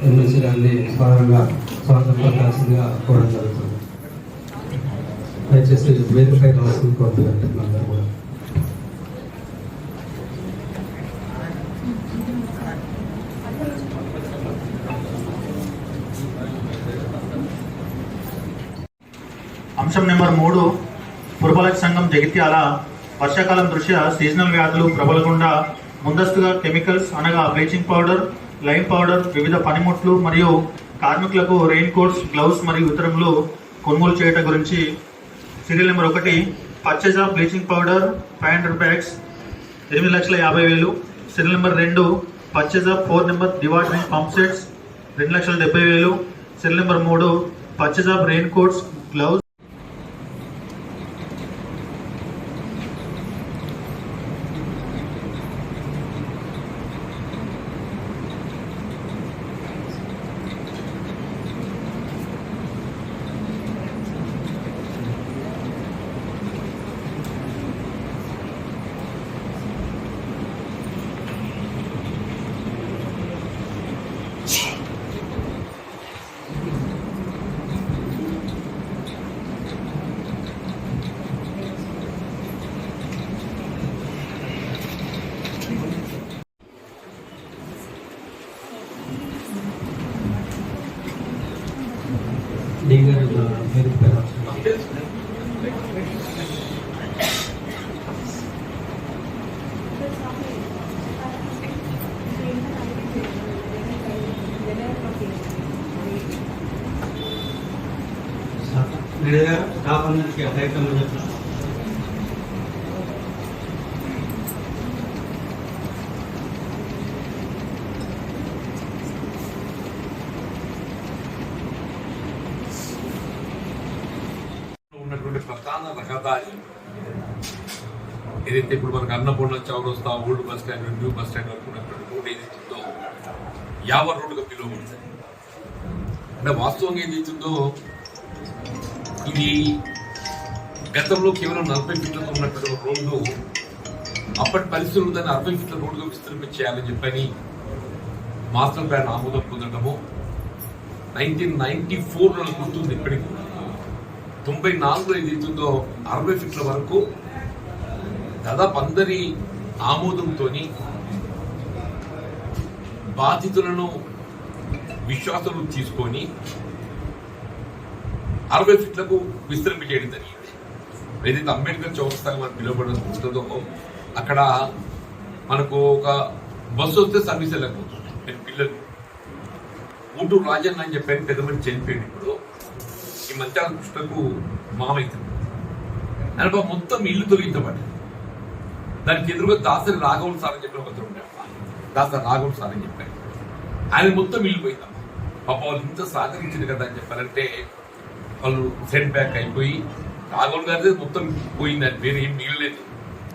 MLC గారిని స్వాగతం పలకాల్సిందిగా కోరడం జరుగుతుంది. దయచేసి వేదికపై రావాల్సింది కోరుతున్నట్టు అందరూ కూడా. అంశం నెంబర్ 3, పురపాలక సంఘం జగిత్యాల వర్షాకాలం దృష్ట్యా సీజనల్ వ్యాధులు ప్రబలకుండా ముందస్తుగా కెమికల్స్ అనగా బ్లీచింగ్ పౌడర్, లైమ్ పౌడర్, వివిధ పనిముట్లు మరియు కార్మికులకు రెయిన్ కోట్స్, గ్లౌస్ మరియు ఇతరములు కొనుగోలు చేయడం గురించి serial number 1 purchase of bleaching powder 500 bags 8,50,000. Serial number 2 purchase of 4 number dewatering pump sets 2,70,000. Serial number 3 purchase of rain coats, gloves. ఉన్నటువంటి ప్రధాన రహదారి ఏదైతే ఇప్పుడు మనకు అన్నపూర్ణ చౌరస్తా, old bus stand, new bus stand వరకు ఉన్నటువంటి రోడ్ ఏదైతుందో యావర్ రోడ్డుగా పిలువబడుతుంది. అంటే వాస్తవంగా ఏదైతుందో ఇది గతంలో కేవలం 40 ఫీట్లతో ఉన్నటువంటి రోడ్డు అప్పటి పరిస్థితులు దాన్ని 60 ఫీట్ల రోడ్డుగా విస్తరింపచేయాలని చెప్పని మాస్టర్ ప్లాన్ ఆమోదం పొందడము 1994 గుర్తుంది. ఇప్పటికి 94లో ఏదైతుందో 60 ఫీట్ల వరకు దాదాపు అందరి ఆమోదంతో బాధితులను విశ్వాసంలో తీసుకొని 60 ఫీట్లకు విస్తరింపజేయడం జరిగింది. ఏదైతే అంబేద్కర్ చౌరస్తాగా మనకు పిలువబడుతుందో అక్కడ మనకు ఒక బస్సు వస్తే సర్వీస్ వెళ్ళకపోతుంది. నేను పిల్లలు ఊటూరు రాజన్న అని చెప్పాను, పెద్ద మంది చనిపోయింది. ఇప్పుడు ఈ మంచాల కృష్ణకు మామైతుంది అని మొత్తం ఇల్లు తొలగించబడి దానికి ఎదురుగా దాసరి రాఘవులు సార్ అని చెప్పిన ఒకరు ఉంటాడు. దాసరి రాఘవులు సార్ అని చెప్పారు. ఆయన మొత్తం ఇల్లు పోయిందమ్మా. పాప వాళ్ళు ఇంత సహకరించింది కదా అని చెప్పారంటే వాళ్ళు సెట్ బ్యాక్ అయిపోయి రాఘవులు గారి మొత్తం పోయింది. ఆయన వేరే ఏం మిగలేదు.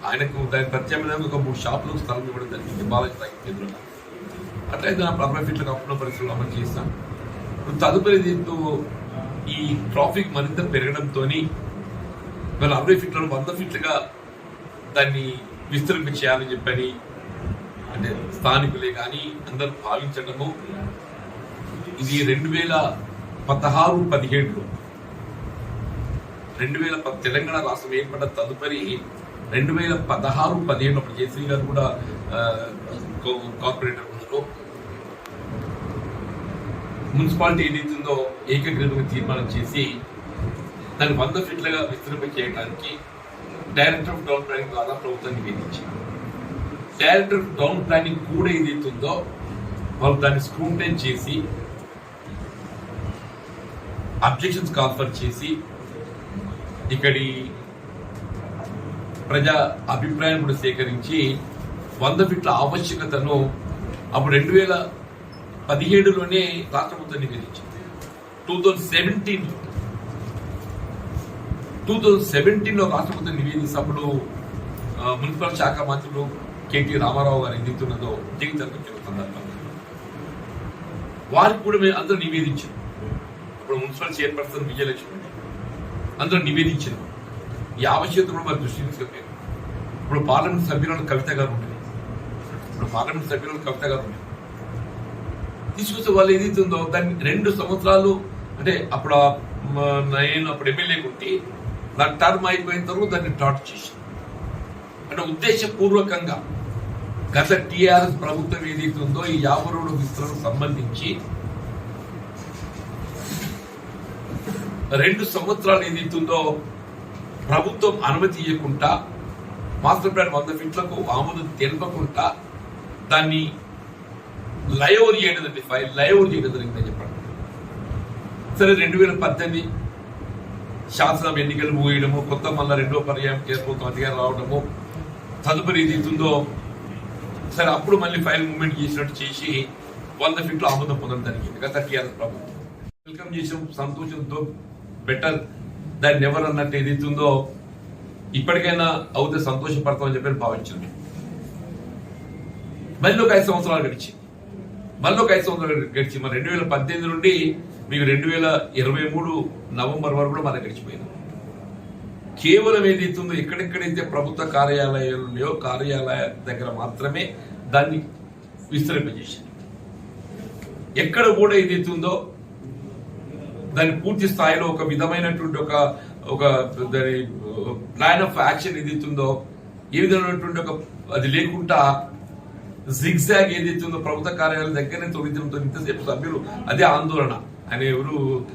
ఆయనకు దాని ప్రత్యామ్నాయంగా ఒక 3 షాపులకు స్థలం ఇవ్వడం జరిగింది బాలాజీ ఎదురుగా. అట్లయితే నా 60 ఫీట్లకు అప్పుడున్న పరిస్థితులు అమలు చేస్తాం. ఇప్పుడు తదుపరి దీంతో ఈ ట్రాఫిక్ మరింత పెరగడంతో వాళ్ళు 60 ఫీట్లను 100 ఫీట్లుగా దాన్ని విస్తరింప చేయాలని చెప్పని అంటే స్థానికులే కానీ అందరూ భావించడము. ఇది 2016-17లో తెలంగాణ రాష్ట్రం ఏర్పడ్డ తదుపరి 2016-17 అప్పుడు జేసీ గారు కూడా కార్పొరేటర్ ఉన్నారు. మున్సిపాలిటీ ఏదైతుందో ఏకగ్రీవంగా తీర్మానం చేసి దాన్ని 100 ఫీట్లుగా విస్తరింప చేయడానికి డైరెక్టర్ ఆఫ్ టౌన్ ప్లానింగ్ ద్వారా ప్రభుత్వం నివేదించింది. డైరెక్టర్ ఆఫ్ టౌన్ ప్లానింగ్ కూడా ఏదైతుందో వాళ్ళు దాన్ని స్క్రూటైన్ చేసి అబ్జెక్షన్స్ కాన్ఫర్ చేసి ఇక్కడి ప్రజా అభిప్రాయం కూడా సేకరించి 100 ఫీట్ల ఆవశ్యకతను అప్పుడు 2017లోనే రాష్ట్ర ప్రభుత్వం నివేదించింది. 2017లో రాష్ట్ర ప్రభుత్వం నివేదించినప్పుడు మున్సిపల్ శాఖ మంత్రులు కేటీ రామారావు గారు ఎదుగుతున్నదో జగిత్యాలకు సందర్భంగా వారికి కూడా మేము అందరూ నివేదించాం. ఇప్పుడు మున్సిపల్ చైర్పర్సన్ విజయలక్ష్మి అందరూ నివేదించారు. ఈ ఆవశ్యకత కూడా మరి దృష్టి తీసుకెళ్ళారు. ఇప్పుడు పార్లమెంట్ సభ్యురాలు కవిత గారు ఉండేది. తీసుకొచ్చే వాళ్ళు ఏదైతుందో దాన్ని 2 సంవత్సరాలు అంటే అప్పుడు నేను అప్పుడు ఎమ్మెల్యే కొట్టి నా టర్మ్ అయిపోయిన తర్వాత దాన్ని డాట్ చేసి అంటే ఉద్దేశపూర్వకంగా గత టీఆర్ఎస్ ప్రభుత్వం ఏదైతుందో ఈ 50 రోడ్డు విస్తరణకు సంబంధించి 2 సంవత్సరాలు ఏదైతుందో ప్రభుత్వం అనుమతి ఇవ్వకుండా మాస్టర్ ప్లాన్ 100 ఫీట్లకు ఆమోదం తెలపకుండా దాన్ని లైఓవర్ చేయలేదండి, ఫైల్ లైఓవర్ చేయడం జరిగిందని చెప్పండి. సరే 2018 శాసనం ఎన్నికలు ముగియడము, కొత్త మళ్ళా 2వ పర్యాయం కేసుకుంటాం అధికారం రావడము, తదుపరి ఇది అవుతుందో సరే అప్పుడు మళ్ళీ ఫైల్ మూవ్మెంట్ చేసినట్టు చేసి 100 ఫీట్లు ఆమోదం పొందడం జరిగింది గత టీఆర్ఎస్ ప్రభుత్వం. వెల్కమ్ చేసాం, సంతోషంతో బెటర్ దాన్ని ఎవరు అన్నట్టు ఏదైతుందో ఇప్పటికైనా అవుతే సంతోషపడతామని చెప్పి భావించింది. మళ్ళీ ఒక 5 సంవత్సరాలు గడిచి మరి 2018 నుండి మీకు 2023 నవంబర్ వరకు కూడా మనకు గడిచిపోయింది. కేవలం ఏదైతుందో ఎక్కడెక్కడైతే ప్రభుత్వ కార్యాలయాలు ఉన్నాయో కార్యాలయ దగ్గర మాత్రమే దాన్ని విస్తరింపజేసింది. ఎక్కడ కూడా ఏదైతుందో దాన్ని పూర్తి స్థాయిలో ఒక విధమైనటువంటి ఒక దాని ప్లాన్ ఆఫ్ యాక్షన్ ఏదైతుందో ఏ విధమైనటువంటి అది లేకుండా జిగ్జాగ్ ఏదైతుందో ప్రభుత్వ కార్యాలయం దగ్గరనే తొలగించడంతో ఇంతసేపు సభ్యులు అదే ఆందోళన అనేవారు